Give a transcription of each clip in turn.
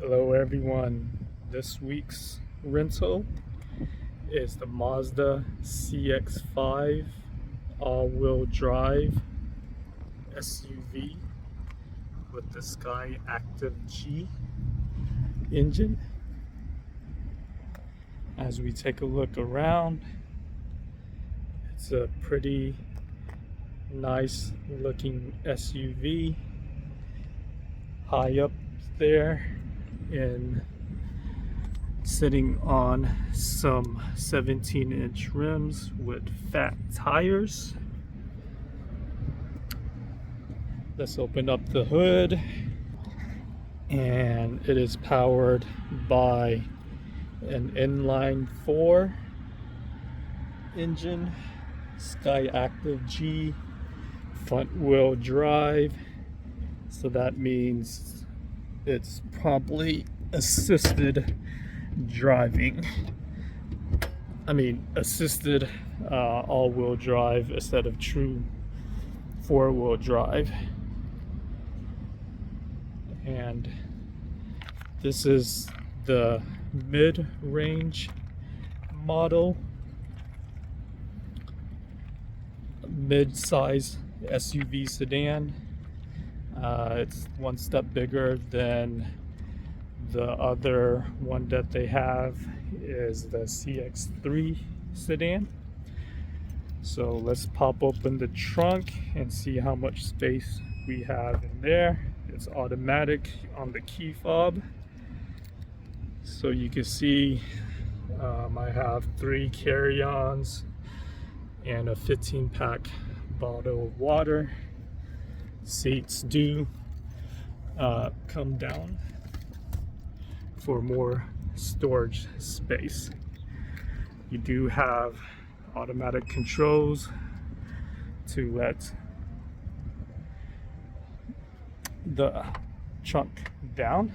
Hello everyone, this week's rental is the Mazda CX-5 all-wheel drive SUV with the Sky Active G engine. As we take a look around, it's a pretty nice looking SUV, high up there and sitting on some 17-inch rims with fat tires. Let's open up the hood, and it is powered by an inline 4 engine, Sky Active G, front wheel drive, so that means it's probably assisted driving. Assisted all-wheel drive instead of true four-wheel drive. And this is the mid-range model, mid-size SUV sedan. It's one step bigger than the other one that they have is the CX-3 sedan. So let's pop open the trunk and see how much space we have in there. It's automatic on the key fob. So you can see I have 3 carry-ons and a 15-pack bottle of water. Seats do come down for more storage space. You do have automatic controls to let the trunk down.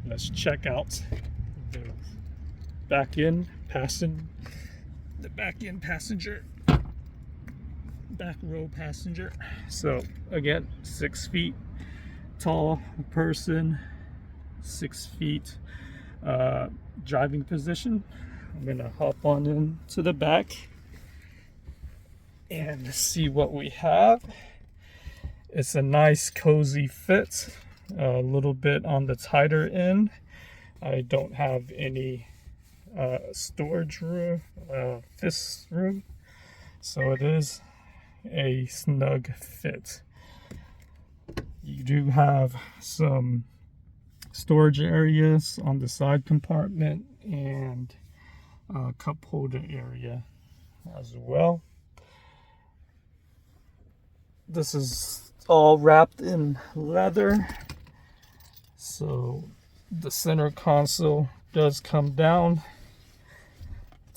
Let's check out the back end back row passenger. So again, 6 feet tall person, 6 feet driving position. I'm gonna hop on into the back and see what we have. It's a nice cozy fit, a little bit on the tighter end. I don't have any storage room, fist room, so it is a snug fit. You do have some storage areas on the side compartment and a cup holder area as well. This is all wrapped in leather, so the center console does come down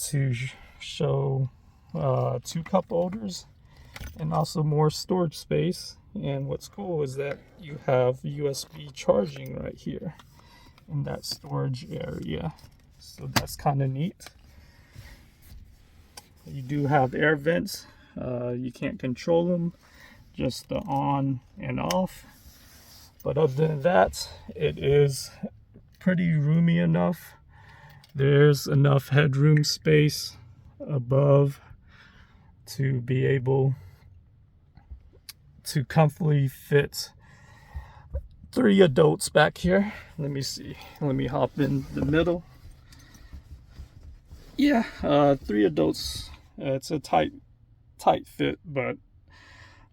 to show 2 cup holders and also more storage space. And what's cool is that you have USB charging right here in that storage area, so that's kind of neat. You do have air vents. You can't control them, just the on and off, but other than that, it is pretty roomy enough. There's enough headroom space above to be able to comfortably fit 3 adults back here. Let me see. Let me hop in the middle. Yeah, 3 adults. It's a tight fit, but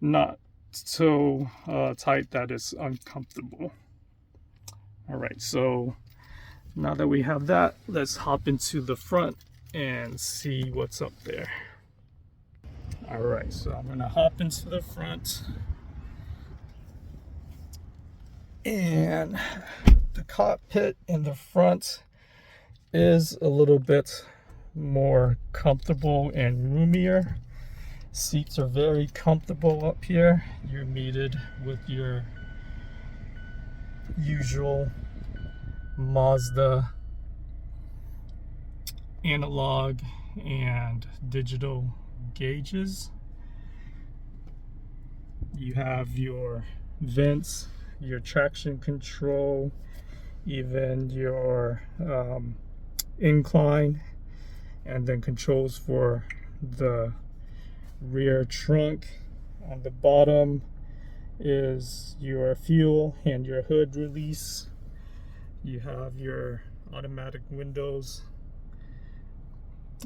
not so tight that it's uncomfortable. All right, so now that we have that, let's hop into the front and see what's up there. All right, so I'm gonna hop into the front, and the cockpit in the front is a little bit more comfortable and roomier. Seats are very comfortable up here. You're mated with your usual Mazda analog and digital gauges. You have your vents, your traction control, even your incline, and then controls for the rear trunk. On the bottom is your fuel and your hood release. You have your automatic windows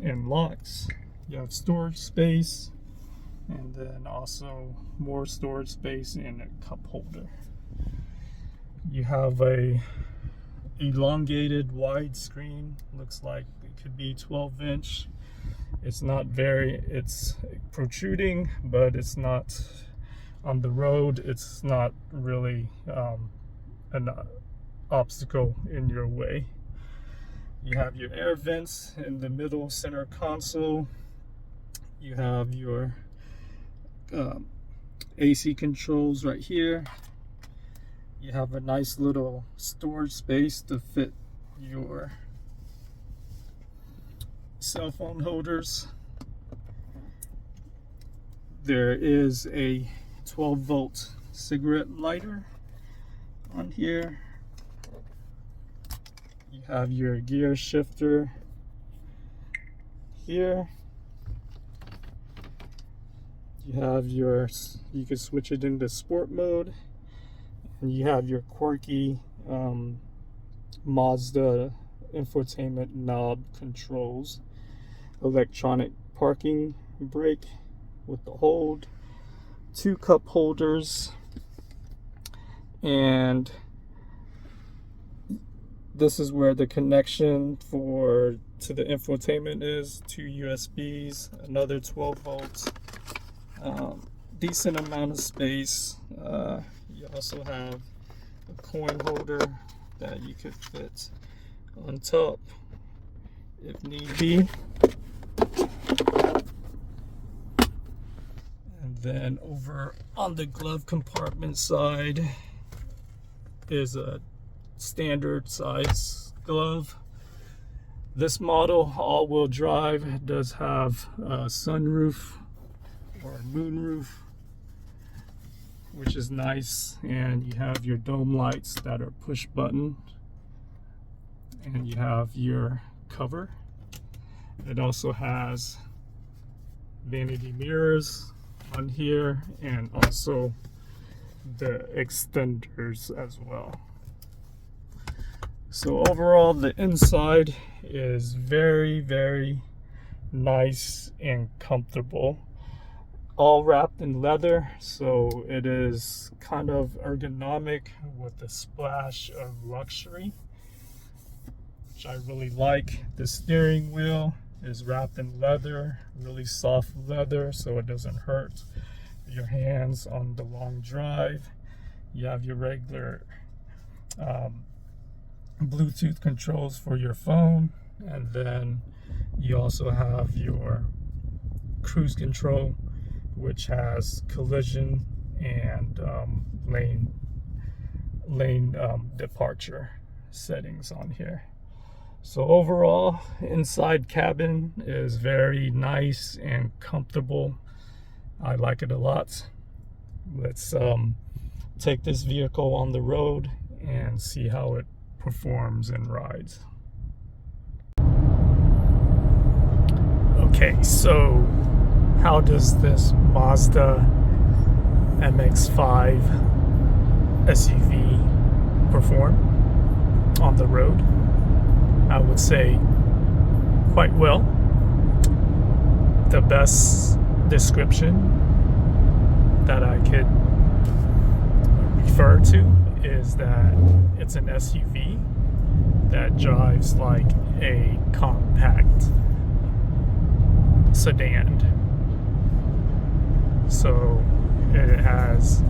and locks. You have storage space, and then also more storage space and a cup holder. You have a elongated wide screen, looks like it could be 12-inch. It's not it's protruding, but it's not on the road. It's not really an obstacle in your way. You have your air vents in the middle center console. You have your AC controls right here. You have a nice little storage space to fit your cell phone holders. There is a 12-volt cigarette lighter on here. You have your gear shifter here. You have you can switch it into sport mode, and you have your quirky Mazda infotainment knob controls, electronic parking brake with the hold, 2 cup holders, and this is where the connection to the infotainment is. 2 USBs, another 12 volts, decent amount of space. You also have a coin holder that you could fit on top if need be. And then over on the glove compartment side is a standard size glove. This model, all-wheel drive, does have a sunroof or moonroof, which is nice, and you have your dome lights that are push button, and you have your cover. It also has vanity mirrors on here, and also the extenders as well. So overall, the inside is very, very nice and comfortable. All wrapped in leather, so it is kind of ergonomic with a splash of luxury, which I really like. The steering wheel is wrapped in leather, really soft leather, so it doesn't hurt your hands on the long drive. You have your regular Bluetooth controls for your phone, and then you also have your cruise control, which has collision and lane departure settings on here. So overall, inside cabin is very nice and comfortable. I like it a lot. Let's take this vehicle on the road and see how it performs and rides. Okay, so how does this Mazda MX-5 SUV perform on the road? I would say quite well. The best description that I could refer to is that it's an SUV that drives like a compact sedan. So it has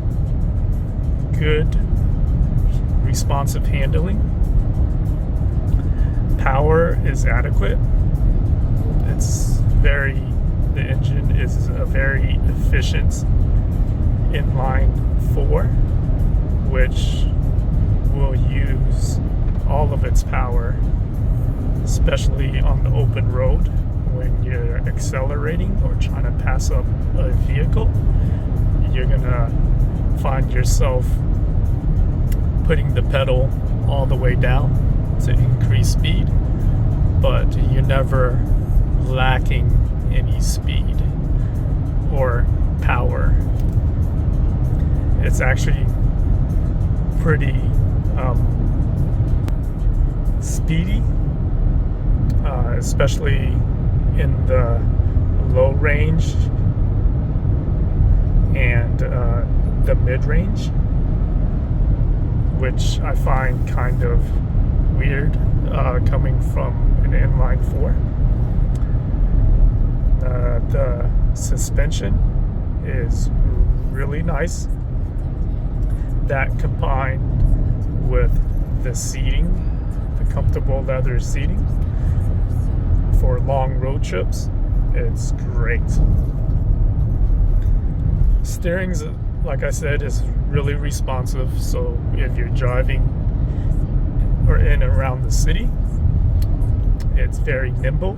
good responsive handling. Power is adequate. The engine is a very efficient inline 4, which will use all of its power, especially on the open road when you're accelerating or trying to pass up a vehicle. You're gonna find yourself putting the pedal all the way down to increase speed, but you're never lacking any speed or power. It's actually pretty speedy, especially in the low range and the mid-range, which I find kind of weird coming from an inline 4. The suspension is really nice. That combined with the seating, the comfortable leather seating for long road trips, it's great. Steering's, like I said, is really responsive, so if you're driving or in and around the city, it's very nimble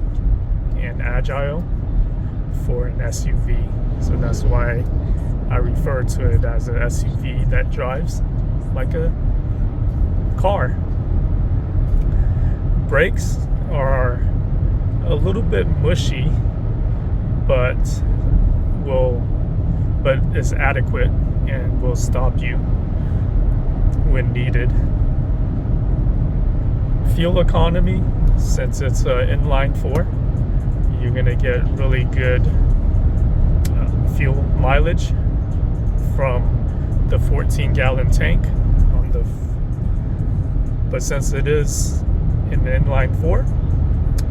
and agile for an SUV. So that's why I refer to it as an SUV that drives like a car. Brakes are a little bit mushy, but is adequate and will stop you when needed. Fuel economy, since it's an inline 4, you're gonna get really good fuel mileage from the 14-gallon tank on the. But since it is in the inline 4,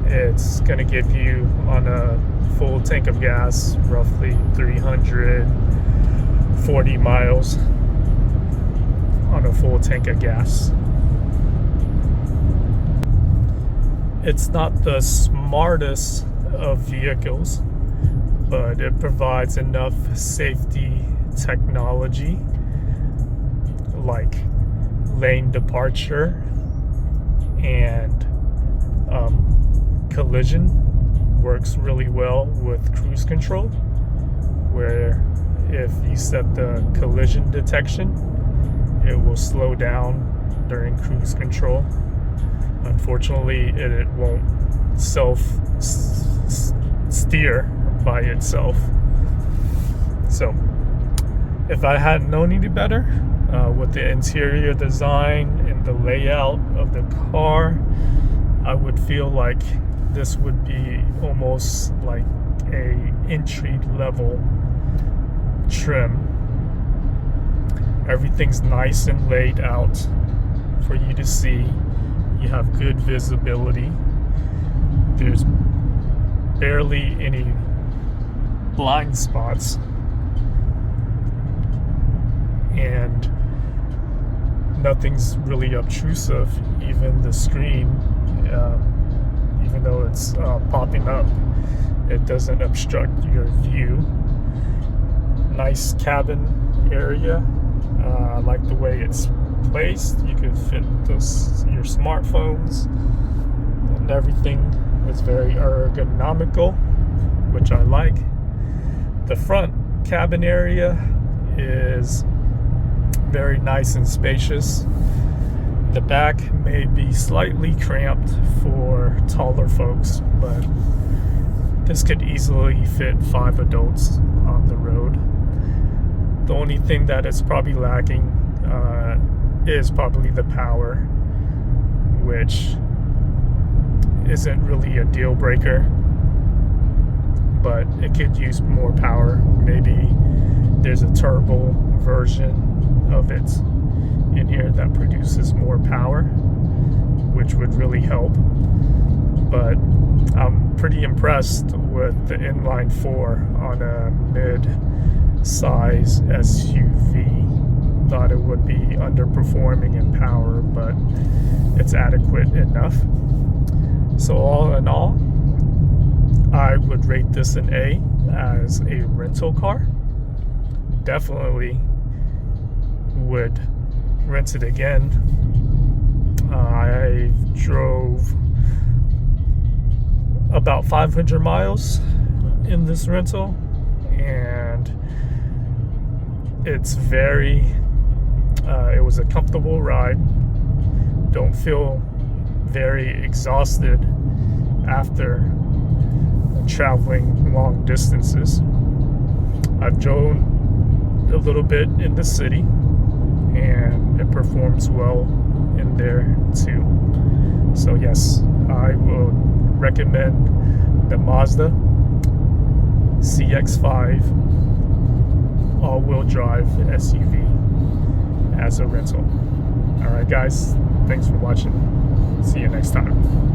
it's gonna give you on a full tank of gas roughly 340 miles on a full tank of gas. It's not the smartest of vehicles, but it provides enough safety technology like lane departure and collision. Works really well with cruise control, where if you set the collision detection, it will slow down during cruise control. Unfortunately, it won't steer by itself. So if I hadn't known any better, with the interior design and the layout of the car, I would feel like this would be almost like a entry level trim. Everything's nice and laid out for you to see. You have good visibility. There's barely any blind spots, and nothing's really obtrusive. Even the screen, even though it's popping up, it doesn't obstruct your view. Nice cabin area. I like the way it's placed. You could fit your smartphones and everything. It's very ergonomical, which I like. The front cabin area is very nice and spacious. The back may be slightly cramped for taller folks, but this could easily fit 5 adults on the road. The only thing that is probably lacking is probably the power, which isn't really a deal breaker, but it could use more power. Maybe there's a turbo version of it in here that produces more power, which would really help. But I'm pretty impressed with the inline 4 on a mid-size SUV. Thought it would be underperforming in power, but it's adequate enough. So all in all, I would rate this an A as a rental car. Definitely would rent it again. I drove about 500 miles in this rental, and it's it was a comfortable ride. feel very exhausted after traveling long distances. I've drove a little bit in the city, and it performs well in there too. So yes, I will recommend the Mazda CX-5 all-wheel drive SUV as a rental. All right, guys, thanks for watching. See you next time.